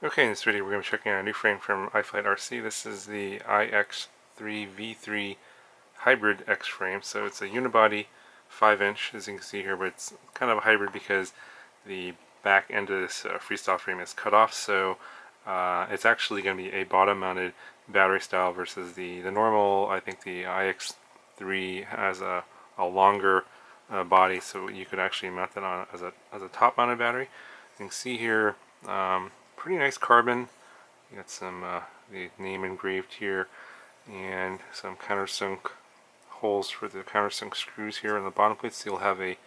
Okay, in this video we're going to be checking out a new frame from iFlight-RC. This is the iX5 V3 hybrid X frame. So it's a unibody 5-inch, as you can see here, but it's kind of a hybrid because the back end of this freestyle frame is cut off. So it's actually going to be a bottom-mounted battery style versus the normal. I think the iX3 has a longer body, so you could actually mount that on as a top-mounted battery. You can see here. Pretty nice carbon. You got some the name engraved here, and some countersunk holes for the countersunk screws here on the bottom plate, so you'll have a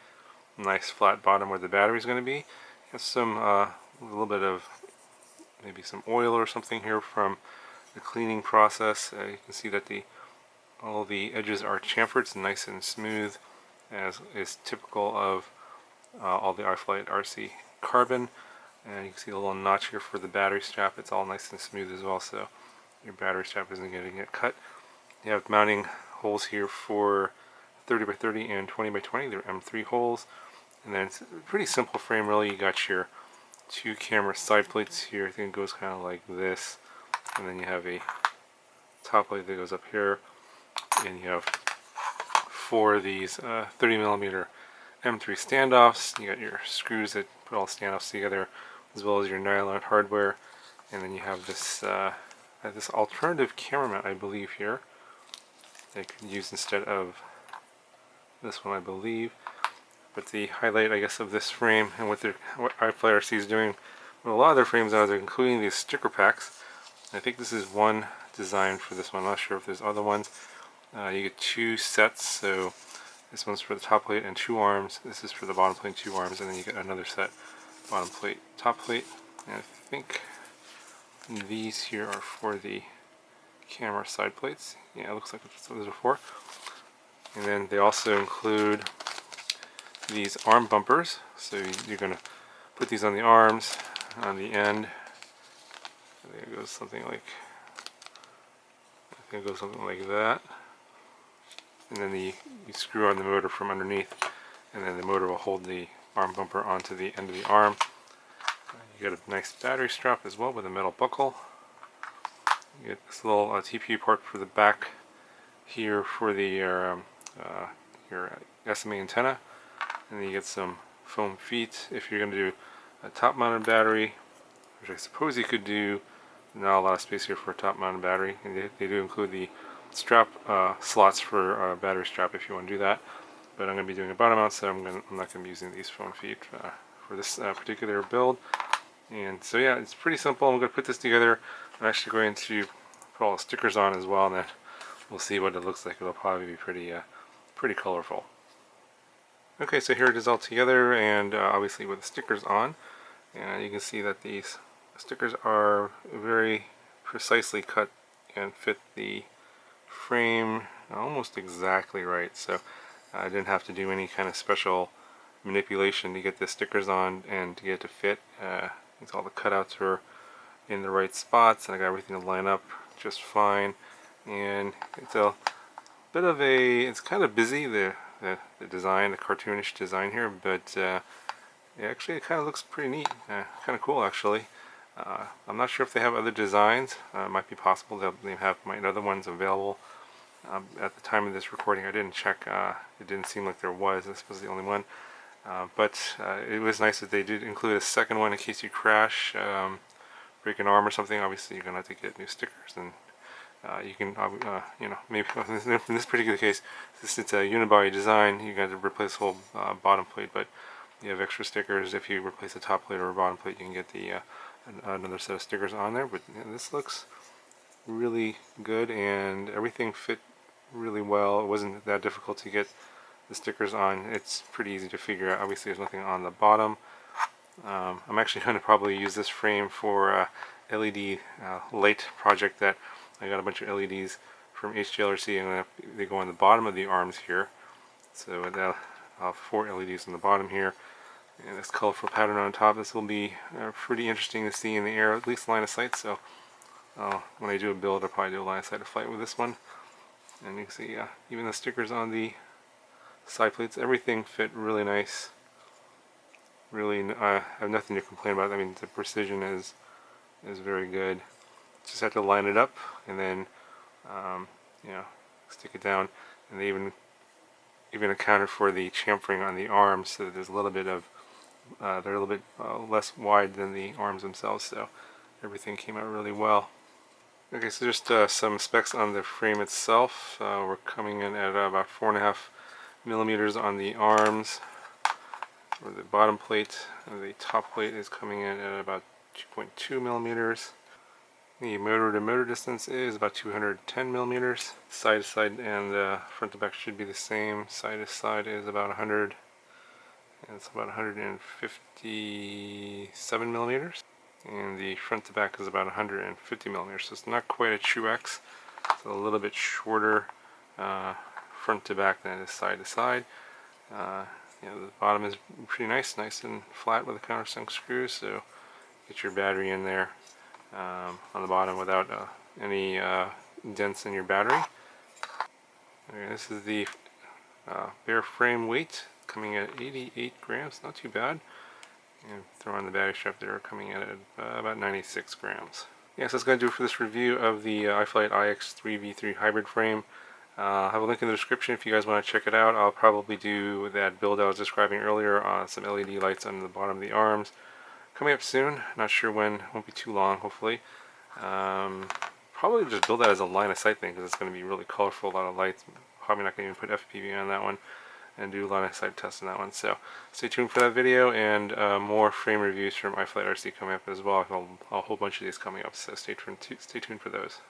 nice flat bottom where the battery is going to be. You have some a little bit of maybe some oil or something here from the cleaning process. You can see that all the edges are chamfered, it's nice and smooth, as is typical of all the iFlight-RC carbon. And you can see a little notch here for the battery strap. It's all nice and smooth as well, so your battery strap isn't going to get cut. You have mounting holes here for 30 by 30 and 20 by 20. They're M3 holes. And then it's a pretty simple frame, really. You got your two camera side plates here. I think it goes kind of like this. And then you have a top plate that goes up here. And you have four of these 30mm M3 standoffs. You got your screws that put all the standoffs together, as well as your nylon hardware, and then you have this this alternative camera mount, I believe, here that you can use instead of this one, I believe. But the highlight, I guess, of this frame and what iFlight-RC is doing with a lot of their frames now, they're including these sticker packs. I think this is one design for this one. I'm not sure if there's other ones. You get two sets, so this one's for the top plate and two arms. This is for the bottom plate and two arms, and then you get another set, bottom plate, top plate. And I think these here are for the camera side plates. Yeah, it looks like that's what those are for. And then they also include these arm bumpers. So you're going to put these on the arms, on the end. I think it goes something like that. And then you screw on the motor from underneath, and then the motor will hold the arm bumper onto the end of the arm. You get a nice battery strap as well with a metal buckle. You get this little TPU port for the back here for your SMA antenna, and then you get some foam feet if you're going to do a top-mounted battery, which I suppose you could do. Not a lot of space here for a top-mounted battery, and they do include the strap slots for a battery strap if you want to do that. But I'm going to be doing a bottom mount, so I'm not going to be using these foam feet for this particular build. And so yeah, it's pretty simple. I'm going to put this together. I'm actually going to put all the stickers on as well, and then we'll see what it looks like. It'll probably be pretty colorful. Okay, so here it is all together, and obviously with the stickers on. And you can see that these stickers are very precisely cut and fit the frame almost exactly right. So I didn't have to do any kind of special manipulation to get the stickers on and to get it to fit. All the cutouts are in the right spots, and I got everything to line up just fine. And it's a bit of it's kind of busy, the design, the cartoonish design here, but actually it kind of looks pretty neat, kind of cool actually. I'm not sure if they have other designs. It might be possible that they might other ones available. At the time of this recording, I didn't check. It didn't seem like there was. This was the only one. But it was nice that they did include a second one in case you crash, break an arm or something. Obviously, you're gonna have to get new stickers, and you can, maybe in this particular case, since it's a unibody design, you got to replace the whole bottom plate. But you have extra stickers if you replace a top plate or a bottom plate. You can get the another set of stickers on there. But this looks really good, and everything fit really well. It wasn't that difficult to get the stickers on. It's pretty easy to figure out. Obviously there's nothing on the bottom. I'm actually going to probably use this frame for a LED light project that I got a bunch of LEDs from HGLRC, and they go on the bottom of the arms here. So I'll have 4 LEDs on the bottom here, and this colorful pattern on top. This will be pretty interesting to see in the air, at least line of sight. So when I do a build, I'll probably do a line of sight of flight with this one. And you can see even the stickers on the side plates, everything fit really nice. Really, I have nothing to complain about. I mean, the precision is is very good. Just have to line it up and then you know, stick it down. And they even accounted for the chamfering on the arms, so that there's a little bit of they're a little bit less wide than the arms themselves. So everything came out really well. Okay, so just some specs on the frame itself. We're coming in at about 4.5 millimeters on the arms, or the bottom plate. The top plate is coming in at about 2.2 millimeters. The motor to motor distance is about 210 millimeters. Side to side and front to back should be the same. Side to side is about 100, and it's about 157 millimeters. And the front to back is about 150 millimeters. So it's not quite a true X. It's a little bit shorter front to back than it is side to side. You know, the bottom is pretty nice and flat with the countersunk screws. So get your battery in there on the bottom without any dents in your battery. Okay, this is the bare frame weight, coming at 88 grams, not too bad. And throw on the battery strap there, coming in at about 96 grams. Yeah, so that's going to do it for this review of the iFlight iX3 V3 hybrid frame. I'll have a link in the description if you guys want to check it out. I'll probably do that build I was describing earlier on some LED lights on the bottom of the arms. Coming up soon, not sure when, won't be too long hopefully. Probably just build that as a line of sight thing because it's going to be really colorful, a lot of lights. Probably not going to even put FPV on that one and do line of sight tests on that one. So stay tuned for that video, and more frame reviews from iFlight-RC coming up as well. A whole bunch of these coming up, so stay tuned for those.